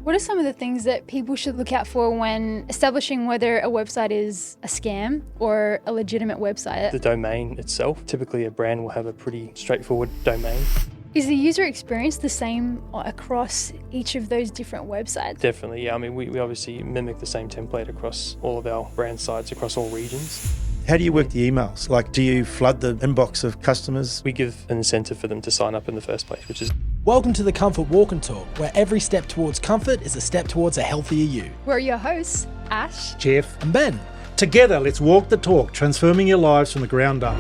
What are some of the things that people should look out for when establishing whether a website is a scam or a legitimate website? The domain itself, typically a brand will have a pretty straightforward domain. Is the user experience the same across each of those different websites? Definitely, yeah. I mean, we obviously mimic the same template across all of our brand sites across all regions. How do you work the emails? Like, do you flood the inbox of customers? We give an incentive for them to sign up in the first place, which is... Welcome to the Comfort Walk and Talk, where every step towards comfort is a step towards a healthier you. We're your hosts, Ash, Jeff, And Ben. together let's walk the talk, transforming your lives from the ground up.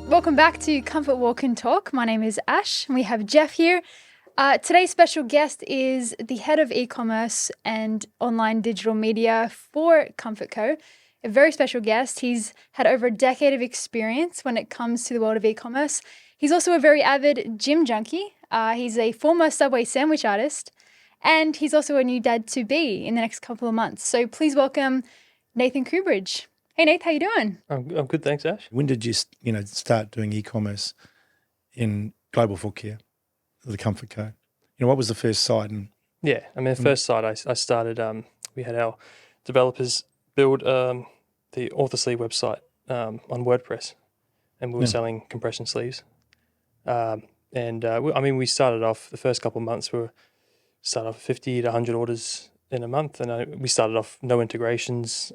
Welcome back to Comfort Walk and Talk. My name is Ash and we have Jeff here. Today's special guest is the head of e-commerce and online digital media for Comfort Co. A very special guest. He's had over a decade of experience when it comes to the world of e-commerce. He's also a very avid gym junkie. He's a former Subway sandwich artist, and he's also a new dad to be in the next couple of months. So please welcome Nathan Kubridge. Hey, Nate, how you doing? I'm good, thanks, Ash. When did you, start doing e-commerce in global foot care, the Comfort Co? What was the first site? Yeah, I mean, the first site I started, we had our developers build the author sleeve website on WordPress, and we were selling compression sleeves. We started off the first couple of months. We started off 50 to 100 orders in a month, and we started off no integrations.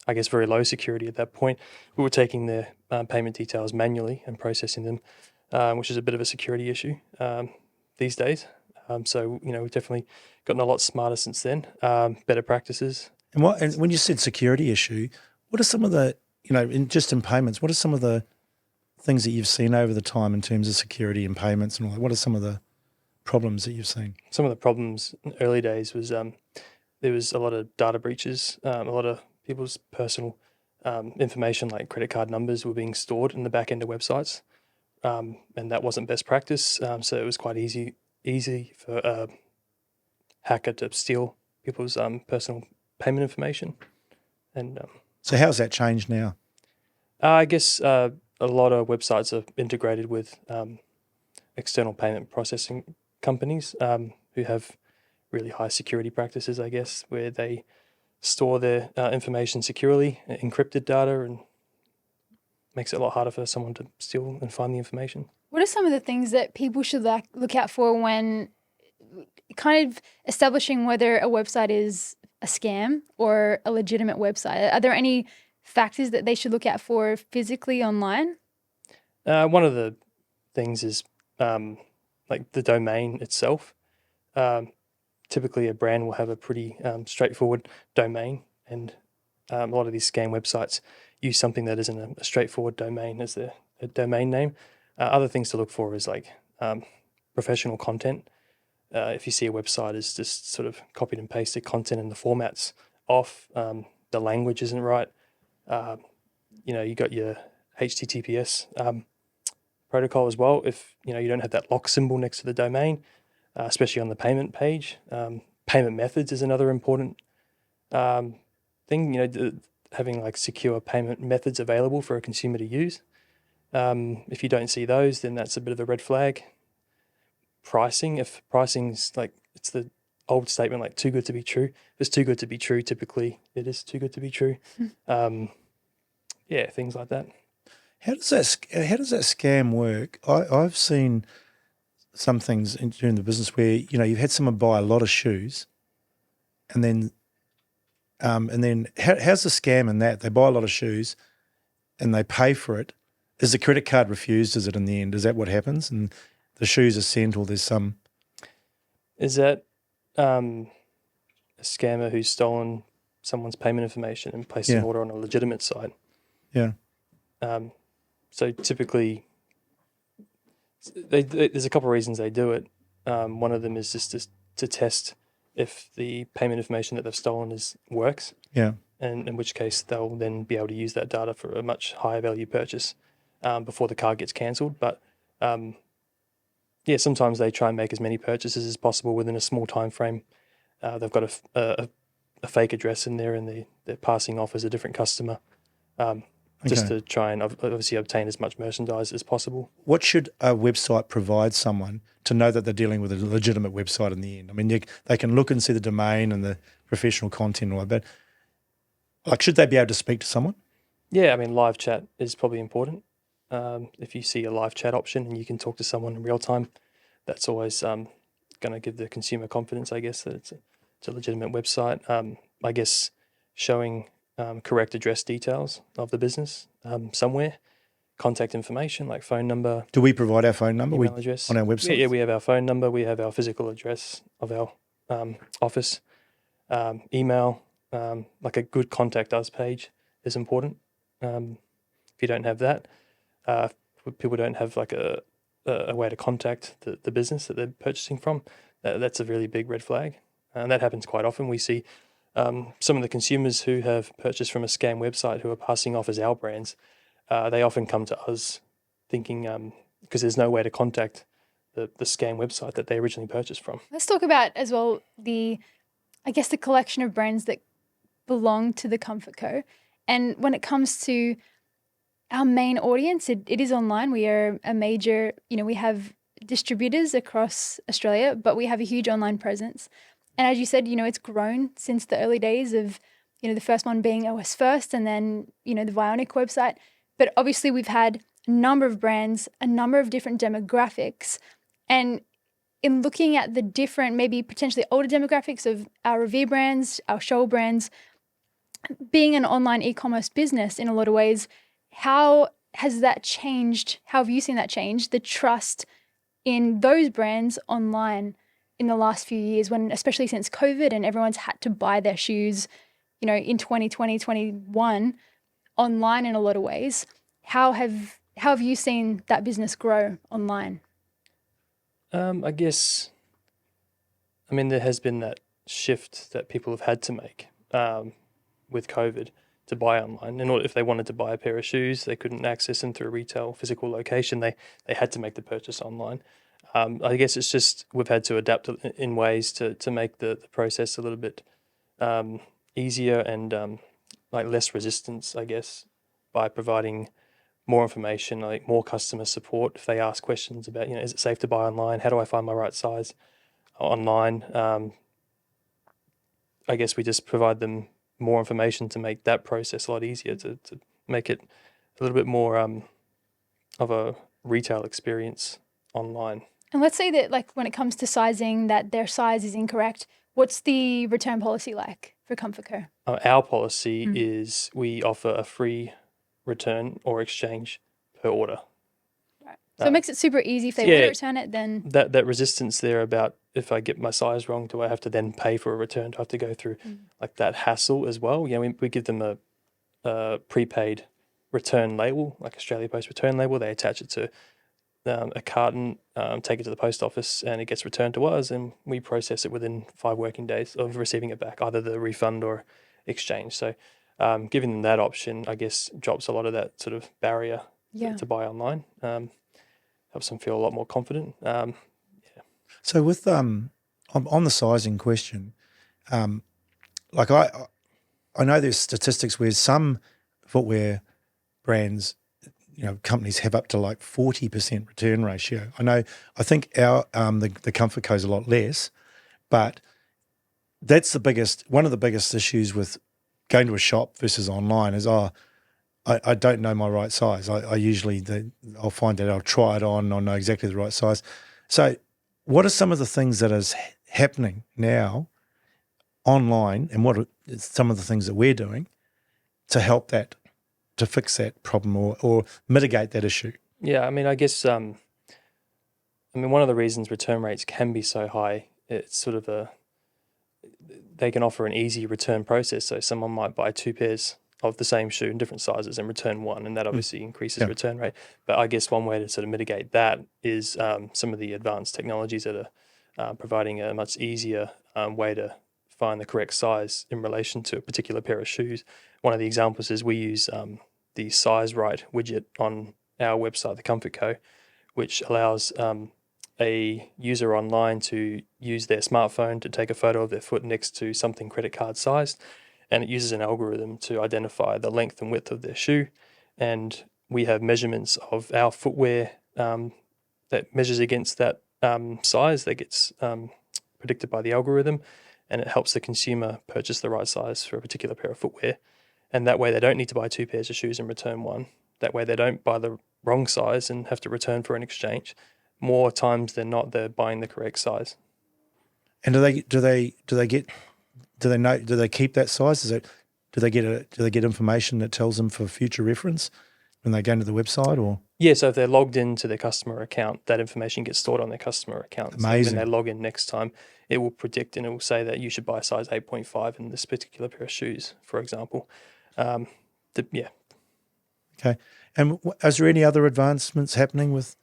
I guess very low security at that point. We were taking the payment details manually and processing them, which is a bit of a security issue these days. So we've definitely gotten a lot smarter since then. Better practices. And when you said security issue, what are some of the, in payments, what are some of the things that you've seen over the time in terms of security and payments and all that? What are some of the problems that you've seen? Some of the problems in the early days was there was a lot of data breaches, a lot of people's personal information like credit card numbers were being stored in the back end of websites, and that wasn't best practice. So it was quite easy for a hacker to steal people's personal payment information. And so how's that changed now? I guess a lot of websites are integrated with external payment processing companies who have really high security practices, I guess, where they store their information securely, encrypted data, and makes it a lot harder for someone to steal and find the information. What are some of the things that people should look out for when kind of establishing whether a website is a scam or a legitimate website? Are there any factors that they should look out for physically online? One of the things is like the domain itself. Typically, a brand will have a pretty straightforward domain, and a lot of these scam websites use something that isn't a straightforward domain as a domain name. Other things to look for is like professional content. If you see a website is just sort of copied and pasted content and the format's off, the language isn't right, you got your HTTPS protocol as well. If you don't have that lock symbol next to the domain, especially on the payment page. Payment methods is another important thing, having like secure payment methods available for a consumer to use. If you don't see those, then that's a bit of a red flag. Pricing, if pricing's like, it's the old statement, like too good to be true. If it's too good to be true, typically it is too good to be true. Things like that. How does that scam work? I've seen some things during the business where you've had someone buy a lot of shoes, and then how's the scam in that? They buy a lot of shoes, and they pay for it. Is the credit card refused? Is it in the end? Is that what happens? And the shoes are sent, or there's some. Is that a scammer who's stolen someone's payment information and placed an order on a legitimate site? Yeah. So typically, there's a couple of reasons they do it. One of them is just to test if the payment information that they've stolen works. Yeah. And in which case they'll then be able to use that data for a much higher value purchase before the card gets cancelled. But sometimes they try and make as many purchases as possible within a small time frame. They've got a fake address in there, and they're passing off as a different customer. just Okay. to try and obviously obtain as much merchandise as possible. What should a website provide someone to know that they're dealing with a legitimate website in the end? I mean, they can look and see the domain and the professional content and all that, but like, should they be able to speak to someone? Yeah, I mean, live chat is probably important. If you see a live chat option and you can talk to someone in real time, that's always going to give the consumer confidence, I guess, that it's a legitimate website. I guess showing correct address details of the business somewhere, contact information like phone number, Do we provide our phone number email address on our website? Yeah, we have our phone number, we have our physical address of our office, email, like a good contact us page is important. If you don't have that, if people don't have like a way to contact the business that they're purchasing from, that's a really big red flag. And that happens quite often. We see some of the consumers who have purchased from a scam website who are passing off as our brands. They often come to us thinking, because there's no way to contact the scam website that they originally purchased from. Let's talk about as well the collection of brands that belong to the Comfort Co. And when it comes to our main audience, it is online. We are a major, we have distributors across Australia, but we have a huge online presence. And as you said, it's grown since the early days of, the first one being OS First and then, the Vionic website. But obviously we've had a number of brands, a number of different demographics. And in looking at the different, maybe potentially older demographics of our Revere brands, our Shoal brands, being an online e-commerce business in a lot of ways, how has that changed? How have you seen that change, the trust in those brands online in the last few years, when especially since COVID and everyone's had to buy their shoes, in 2020, 21 online in a lot of ways? How have you seen that business grow online? I guess, there has been that shift that people have had to make with COVID to buy online. In order, if they wanted to buy a pair of shoes, they couldn't access them through a retail physical location. They had to make the purchase online. I guess it's just we've had to adapt in ways to make the process a little bit easier and like less resistance, I guess, by providing more information, like more customer support. If they ask questions about, is it safe to buy online? How do I find my right size online? I guess we just provide them more information to make that process a lot easier, to make it a little bit more of a retail experience online. And let's say that, like, when it comes to sizing, that their size is incorrect, what's the return policy like for Comfort Co? Our policy is we offer a free return or exchange per order. Right. So it makes it super easy. If they want to return it, then that resistance there about if I get my size wrong, do I have to then pay for a return? Do I have to go through like that hassle as well? We give them a prepaid return label, like Australia Post return label. They attach it to a carton, take it to the post office, and it gets returned to us, and we process it within 5 working days of receiving it back, either the refund or exchange. So giving them that option, I guess, drops a lot of that sort of barrier to buy online. Helps them feel a lot more confident. So with on the sizing question, like I know there's statistics where some footwear brands, companies have up to like 40% return ratio. I think our the Comfort Co is a lot less, but that's one of the biggest issues with going to a shop versus online is I don't know my right size. I usually I'll find out, I'll try it on, I'll know exactly the right size. So what are some of the things that is happening now online, and what are some of the things that we're doing to help that, to fix that problem or mitigate that issue? Yeah, I guess, one of the reasons return rates can be so high, it's sort of they can offer an easy return process. So someone might buy 2 pairs of the same shoe in different sizes and return one, and that obviously increases return rate. But I guess one way to sort of mitigate that is some of the advanced technologies that are providing a much easier way to find the correct size in relation to a particular pair of shoes. One of the examples is we use the Size Right widget on our website, the Comfort Co, which allows a user online to use their smartphone to take a photo of their foot next to something credit card sized, and it uses an algorithm to identify the length and width of their shoe and we have measurements of our footwear that measures against that size that gets predicted by the algorithm, and it helps the consumer purchase the right size for a particular pair of footwear. And that way they don't need to buy 2 pairs of shoes and return one. That way they don't buy the wrong size and have to return for an exchange. More times than not, they're buying the correct size. And do they keep that size? Do they get information that tells them for future reference when they go into the website, or? Yeah, so if they're logged into their customer account, that information gets stored on their customer account. Amazing. So when they log in next time, it will predict and it will say that you should buy size 8.5 in this particular pair of shoes, for example. Yeah. Okay. And is there any other advancements happening with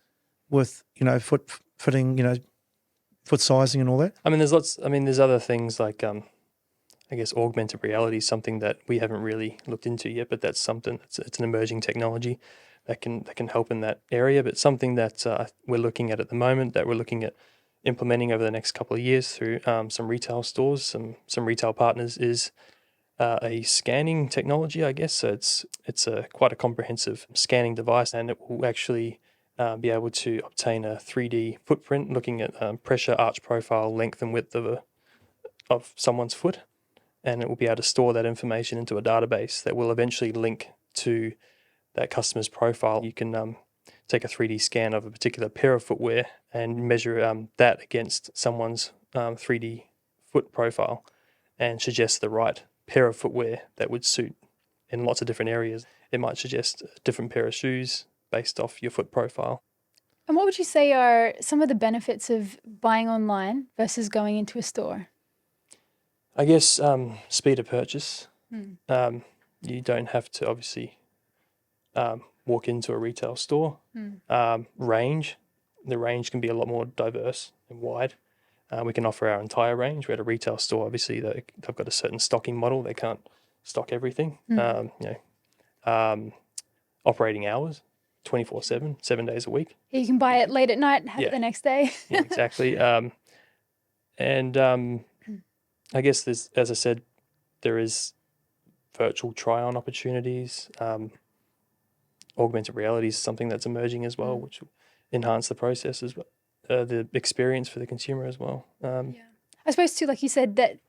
foot fitting, foot sizing and all that? I mean, there's lots. I mean, there's other things like I guess augmented reality is something that we haven't really looked into yet, but that's something. It's an emerging technology that can help in that area. But something that we're looking at the moment, that we're looking at implementing over the next couple of years through some retail stores, some retail partners, is a scanning technology, I guess. So it's quite a comprehensive scanning device, and it will actually be able to obtain a 3D footprint, looking at pressure, arch profile, length, and width of someone's foot, and it will be able to store that information into a database that will eventually link to that customer's profile. You can take a 3D scan of a particular pair of footwear and measure that against someone's 3D foot profile and suggest the right pair of footwear that would suit in lots of different areas. It might suggest a different pair of shoes based off your foot profile. And what would you say are some of the benefits of buying online versus going into a store? I guess speed of purchase. You don't have to obviously walk into a retail store. Range. The range can be a lot more diverse and wide. We can offer our entire range. We're at a retail store. Obviously, they've got a certain stocking model. They can't stock everything. Operating hours, 24/7, 7 days a week. You can buy it late at night and have it the next day. Yeah, exactly. I guess there's, as I said, there is virtual try-on opportunities. Augmented reality is something that's emerging as well, which will enhance the process as well, the experience for the consumer as well. I suppose too, like you said, that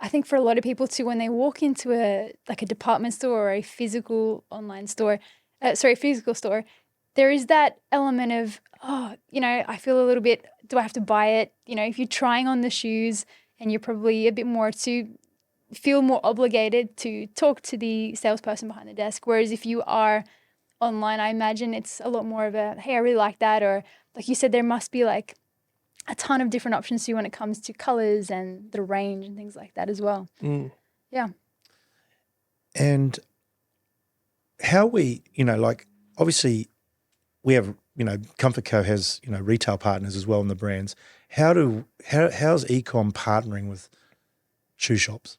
I think for a lot of people too, when they walk into a department store or a physical online store, physical store, there is that element of, I feel a little bit, do I have to buy it? If you're trying on the shoes and you're probably a bit more feel more obligated to talk to the salesperson behind the desk. Whereas if you are online, I imagine it's a lot more of a, hey, I really like that. Or like you said, there must be like a ton of different options to you when it comes to colors and the range and things like that as well. Yeah. And how obviously we have, Comfort Co has, retail partners as well in the brands. How's e-com partnering with shoe shops?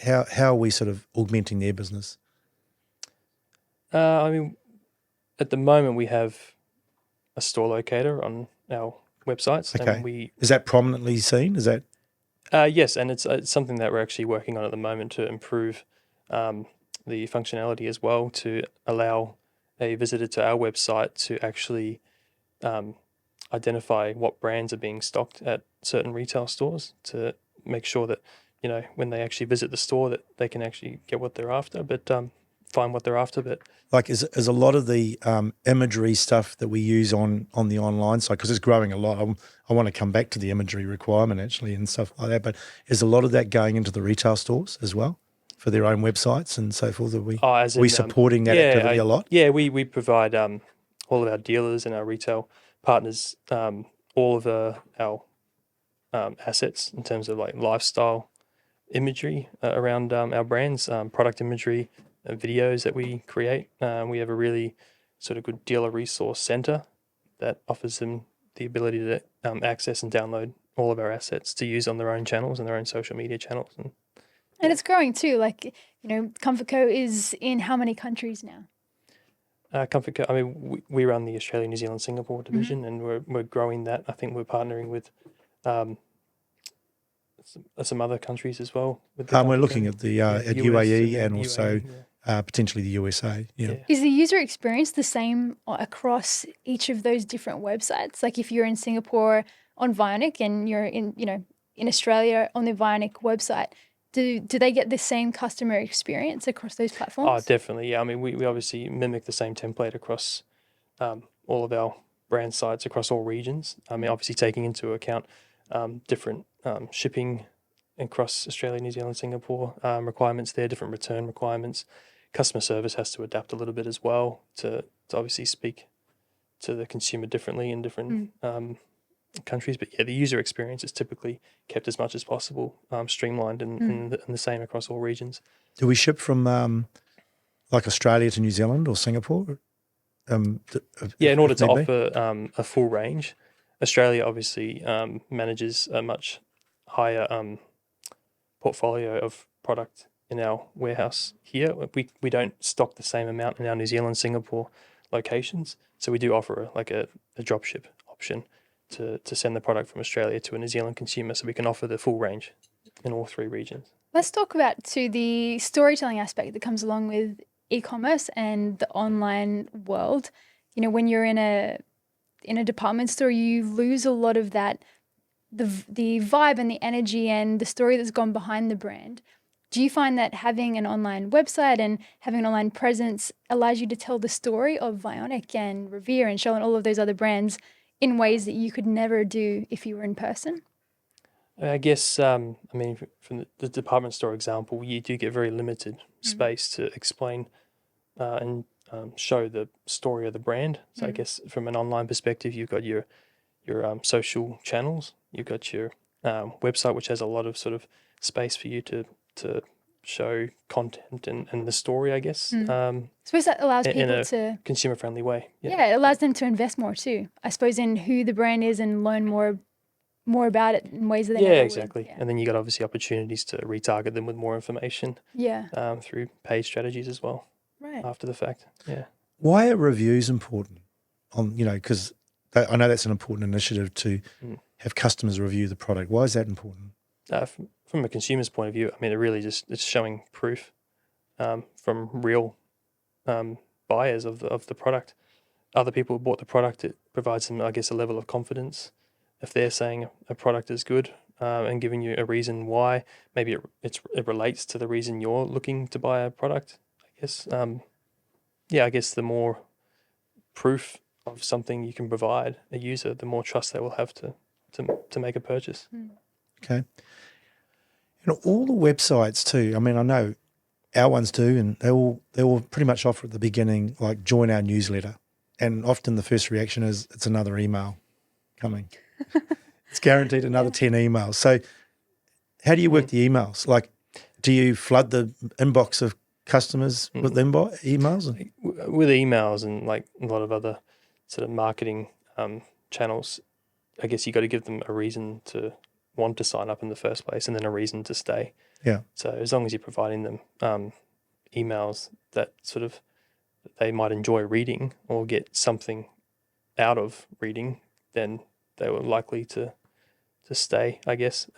How are we sort of augmenting their business? I mean, at the moment we have a store locator on our websites. Okay. And is that prominently seen? Is that? Yes, and it's something that we're actually working on at the moment to improve the functionality as well, to allow a visitor to our website to actually identify what brands are being stocked at certain retail stores, to make sure that, when they actually visit the store, that they can actually get what they're after, but find what they're after. But like, is a lot of the imagery stuff that we use on the online side, because it's growing a lot. I want to come back to the imagery requirement actually and stuff like that, but is a lot of that going into the retail stores as well for their own websites and so forth? Are we supporting that activity a lot? Yeah, we provide all of our dealers and our retail partners all of our assets in terms of like lifestyle imagery around our brands, product imagery, videos that we create. We have a really sort of good dealer resource center that offers them the ability to access and download all of our assets to use on their own channels and their own social media channels. And it's growing too. Like, Comfort Co is in how many countries now? Comfort Co, I mean, we run the Australia, New Zealand, Singapore division, and we're growing that. I think we're partnering with some other countries as well. We're looking at the at UAE and also potentially the USA. Yeah. Is the user experience the same across each of those different websites? Like if you're in Singapore on Vionic and you're in Australia on the Vionic website, do they get the same customer experience across those platforms? Oh, definitely. Yeah. I mean, we obviously mimic the same template across all of our brand sites across all regions. I mean, obviously taking into account different shipping across Australia, New Zealand, Singapore requirements there, different return requirements. Customer service has to adapt a little bit as well to obviously speak to the consumer differently in different countries. But yeah, the user experience is typically kept as much as possible streamlined and the same across all regions. Do we ship from like Australia to New Zealand or Singapore? In order to offer a full range, Australia obviously manages a much higher portfolio of product in our warehouse here. We don't stock the same amount in our New Zealand, Singapore locations, so we do offer a drop ship option to send the product from Australia to a New Zealand consumer, so we can offer the full range in all three regions. Let's talk about the storytelling aspect that comes along with e-commerce and the online world. You know, when you're in a department store, you lose a lot of that, the vibe and the energy and the story that's gone behind the brand. Do you find that having an online website and having an online presence allows you to tell the story of Vionic and Revere and Shell and all of those other brands in ways that you could never do if you were in person? I guess, I mean, from the department store example, you do get very limited space to explain and show the story of the brand. So I guess from an online perspective, you've got your social channels, you've got your website, which has a lot of sort of space for you to show content and the story, I guess. I suppose that allows people in a to consumer-friendly way. Yeah, it allows them to invest more too. I suppose in who the brand is and learn more about it in ways that they never would. Exactly. Yeah. And then you got obviously opportunities to retarget them with more information through paid strategies as well Right. after the fact. Yeah. Why are reviews important? Because I know that's an important initiative to have customers review the product. Why is that important? From a consumer's point of view, I mean, it's showing proof from real buyers of the product. Other people who bought the product, it provides them, I guess, a level of confidence. If they're saying a product is good and giving you a reason why, maybe it relates to the reason you're looking to buy a product, I guess. I guess the more proof of something you can provide a user, the more trust they will have to make a purchase. Okay. All the websites too, I mean, I know our ones do, and they all pretty much offer at the beginning, like, join our newsletter. And often the first reaction is, it's another email coming. It's guaranteed another 10 emails. So how do you work the emails? Like, do you flood the inbox of customers with emails? With emails and like a lot of other sort of marketing channels, I guess you got to give them a reason to want to sign up in the first place and then a reason to stay. Yeah. So as long as you're providing them emails that sort of they might enjoy reading or get something out of reading, then they were likely to stay, I guess,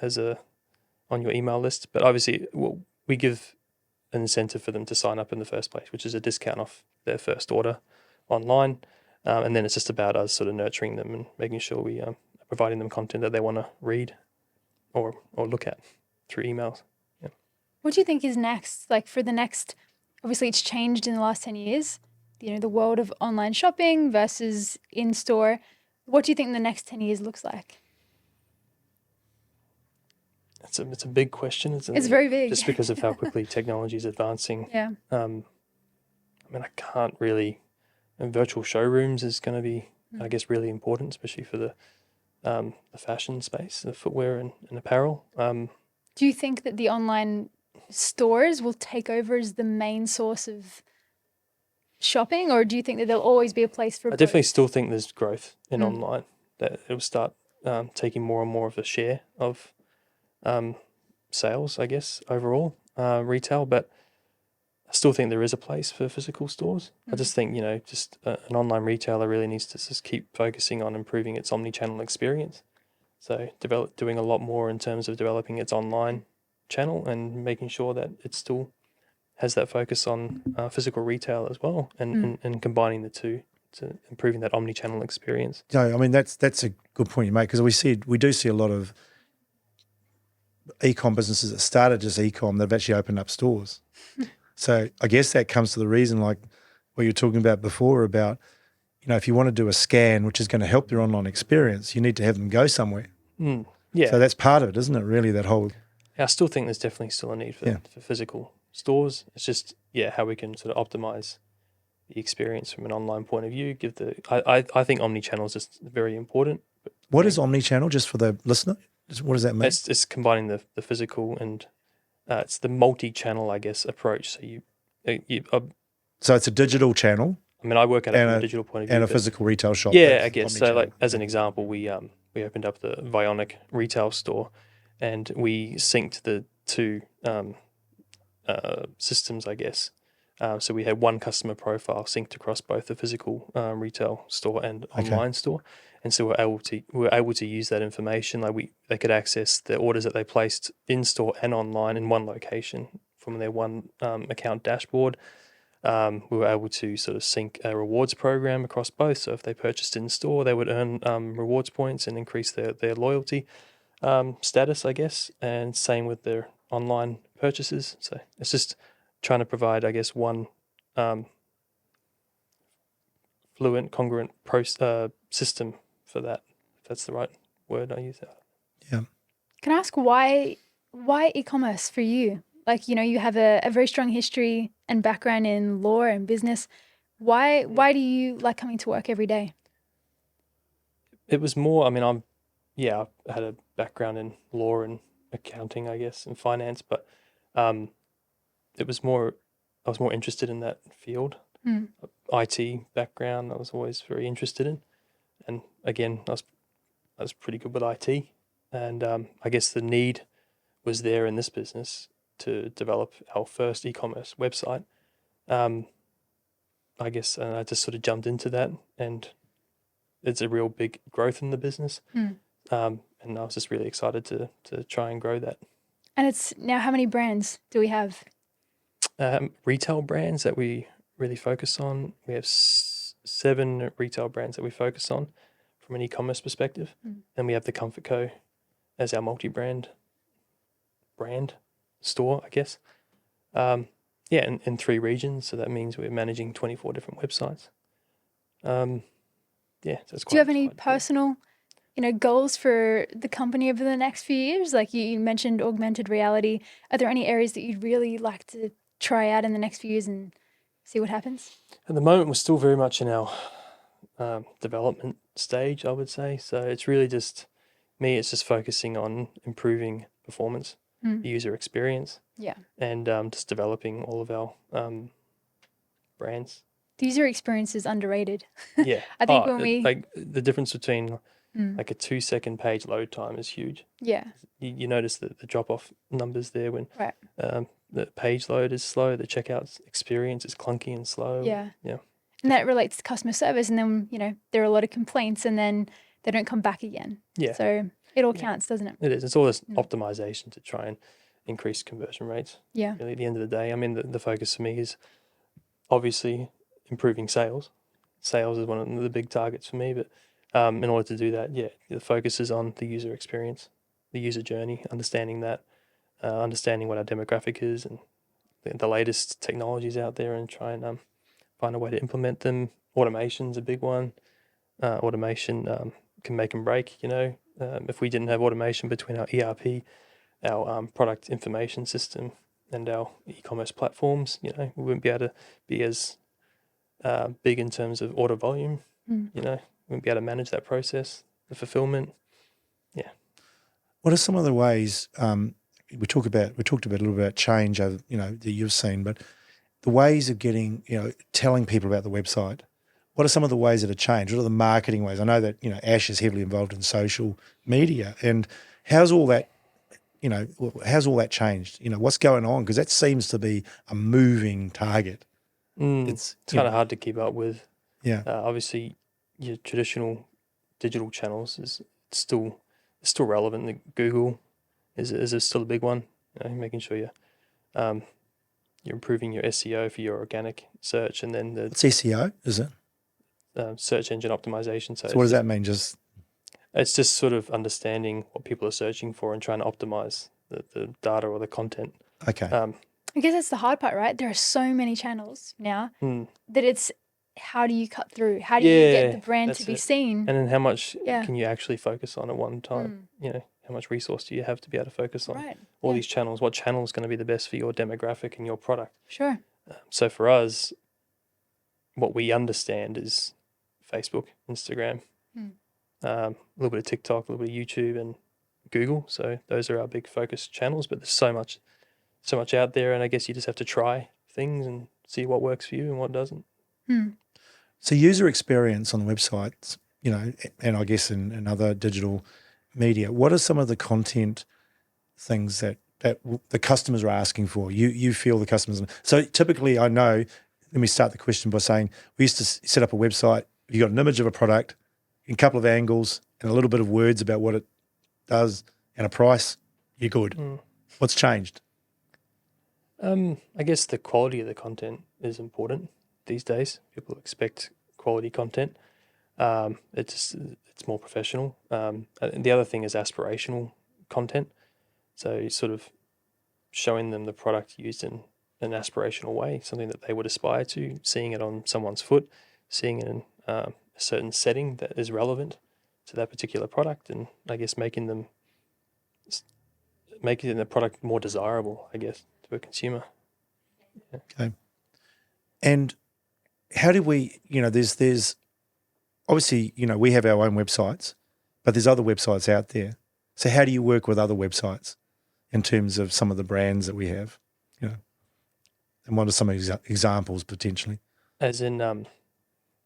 on your email list. But obviously, we give an incentive for them to sign up in the first place, which is a discount off their first order online. And then it's just about us sort of nurturing them and making sure we are providing them content that they want to read or look at through emails. Yeah. What do you think is next? Like for the next, obviously it's changed in the last 10 years, the world of online shopping versus in-store. What do you think the next 10 years looks like? It's a big question. It's very big. Just because of how quickly technology is advancing. Yeah. I mean, I can't really. And virtual showrooms is going to be, I guess, really important, especially for the fashion space, the footwear and apparel. Do you think that the online stores will take over as the main source of shopping, or do you think that there'll always be a place for I both? definitely still think there's growth in online, that it'll start taking more and more of a share of sales, I guess, overall, retail. But I still think there is a place for physical stores. I just think, just an online retailer really needs to just keep focusing on improving its omni-channel experience. So doing a lot more in terms of developing its online channel and making sure that it's still has that focus on physical retail as well, and combining the two to improving that omni-channel experience. I mean, that's a good point you make, because we do see a lot of e-com businesses that started as e-com that have actually opened up stores. So I guess that comes to the reason, like what you were talking about before, about, if you want to do a scan, which is going to help your online experience, you need to have them go somewhere. Yeah. So that's part of it, isn't it, really, that whole... I still think there's definitely still a need for physical stores. It's just, how we can sort of optimize the experience from an online point of view. I think omni-channel is just very important. What is omni-channel, just for the listener? What does that mean? It's combining the physical and it's the multi-channel, I guess, approach. So So it's a digital channel. I mean, I work at it from a digital point of view. And a physical retail shop. Yeah, I guess. So, like, as an example, we opened up the Vionic retail store, and we synced the two systems, I guess. So we had one customer profile synced across both the physical retail store and online store, and so we're able to use that information. Like they could access the orders that they placed in store and online in one location from their one account dashboard. We were able to sort of sync a rewards program across both. So if they purchased in store, they would earn rewards points and increase their loyalty status, I guess. And same with their online purchases. So it's just trying to provide, I guess, one fluent, congruent system for that. If that's the right word I use. Yeah. Can I ask why e-commerce for you? Like, you have a very strong history and background in law and business. Why do you like coming to work every day? It was more, I mean, I had a background in law and accounting, I guess, and finance, but it was more, I was more interested in that field. IT background, I was always very interested in. And again, I was pretty good with IT. And I guess the need was there in this business to develop our first e-commerce website. I guess, and I just sort of jumped into that, and it's a real big growth in the business. And I was just really excited to try and grow that. And it's now, how many brands do we have? Retail brands that we really focus on. We have 7 retail brands that we focus on from an e-commerce perspective. And we have the Comfort Co. as our multi-brand brand store, I guess. In 3 regions, so that means we're managing 24 different websites. So it's quite. Do you have any personal, goals for the company over the next few years? Like you mentioned augmented reality. Are there any areas that you'd really like to try out in the next few years and see what happens? At the moment, we're still very much in our development stage, I would say. So it's really just me. It's just focusing on improving performance, the user experience. Yeah. And just developing all of our brands. The user experience is underrated. Yeah. I think when we... Like the difference between like a 2-second page load time is huge. Yeah. You notice the drop-off numbers there when right. The page load is slow, the checkout experience is clunky and slow. Yeah. Yeah. And that relates to customer service, and then, there are a lot of complaints and then they don't come back again. Yeah. So it all counts, doesn't it? It is. It's all this optimization to try and increase conversion rates. Yeah. Really, at the end of the day, I mean, the focus for me is obviously improving sales. Sales is one of the big targets for me, but in order to do that, the focus is on the user experience, the user journey, understanding that, understanding what our demographic is and the latest technologies out there, and try and find a way to implement them. Automation's a big one. Automation can make and break, if we didn't have automation between our ERP, our product information system, and our e-commerce platforms, we wouldn't be able to be as big in terms of order volume. We wouldn't be able to manage that process, the fulfillment. Yeah. What are some of the ways we talked a little bit about change over, that you've seen, but the ways of getting, telling people about the website? What are some of the ways that have changed? What are the marketing ways? I know that, Ash is heavily involved in social media, and how's all that changed? What's going on? Because that seems to be a moving target. It's kind of hard to keep up with. Yeah. Obviously, your traditional digital channels is still relevant. Google is still a big one. Making sure you're improving your SEO for your organic search, and then the What's SEO, is it? search engine optimization. So what does that mean? Just It's just sort of understanding what people are searching for and trying to optimize the data or the content. okay. I guess that's the hard part, right? There are so many channels now that it's how do you cut through? How do you get the brand to that's be it. seen? And then how much Yeah. can you actually focus on at one time? How much resource do you have to be able to focus on Right. all Yeah. these channels? What channel is going to be the best for your demographic and your product? Sure. So for us, what we understand is Facebook, Instagram, a little bit of TikTok, a little bit of YouTube, and Google. So those are our big focus channels. But there's so much out there, and I guess you just have to try things and see what works for you and what doesn't. So user experience on the websites, and I guess in other digital media, what are some of the content things that the customers are asking for? You feel the customers. So typically I know, let me start the question by saying we used to set up a website. You got an image of a product, a couple of angles, and a little bit of words about what it does and a price, you're good. What's changed? I guess the quality of the content is important these days. People expect quality content. It's more professional. And the other thing is aspirational content. So sort of showing them the product used in an aspirational way, something that they would aspire to, seeing it on someone's foot, seeing it in a certain setting that is relevant to that particular product, and I guess making the product more desirable, I guess, to a consumer. Yeah. Okay. And how do we, there's obviously, we have our own websites, but there's other websites out there. So how do you work with other websites in terms of some of the brands that we have, and what are some examples potentially? As in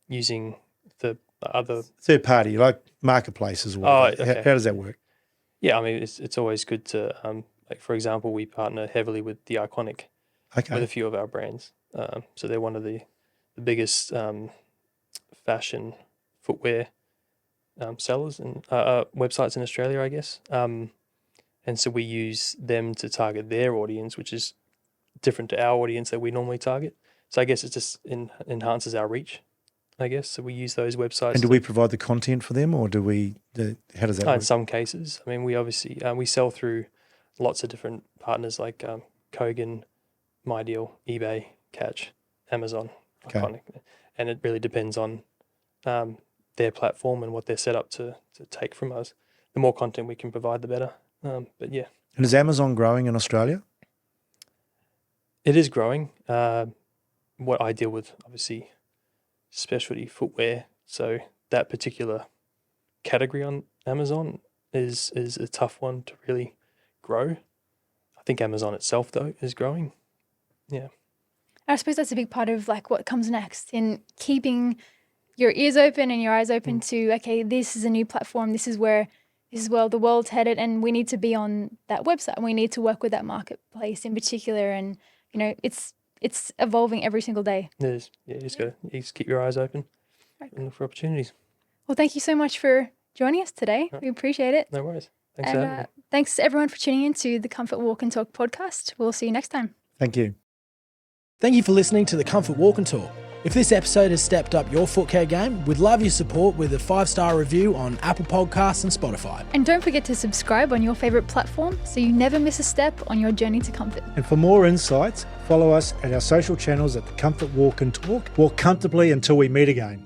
using the other third party, like marketplaces or whatever. okay. How does that work? Yeah, I mean, it's always good to, like, for example, we partner heavily with The Iconic with a few of our brands. So they're one of the biggest fashion footwear sellers and websites in Australia, I guess. And so we use them to target their audience, which is different to our audience that we normally target. So I guess it just enhances our reach, I guess. So we use those websites. And do we provide the content for them, or how does that work? In some cases. I mean, we obviously, we sell through lots of different partners like Kogan, MyDeal, eBay, Catch, Amazon, Iconic. And it really depends on their platform and what they're set up to take from us. The more content we can provide, the better. But yeah. And is Amazon growing in Australia? It is growing. What I deal with, obviously, specialty footwear. So that particular category on Amazon is a tough one to really grow. I think Amazon itself, though, is growing. Yeah. I suppose that's a big part of like what comes next in keeping your ears open and your eyes open to, okay, this is a new platform. This is where the world's headed, and we need to be on that website. And we need to work with that marketplace in particular. And, it's evolving every single day. It is. Yeah, you just keep your eyes open and look for opportunities. Well, thank you so much for joining us today. We appreciate it. No worries. Thanks for having me. Thanks everyone for tuning in to the Comfort Walk and Talk podcast. We'll see you next time. Thank you. Thank you for listening to the Comfort Walk and Talk. If this episode has stepped up your foot care game, we'd love your support with a 5-star review on Apple Podcasts and Spotify. And don't forget to subscribe on your favourite platform so you never miss a step on your journey to comfort. And for more insights, follow us at our social channels at the Comfort Walk and Talk. Walk comfortably until we meet again.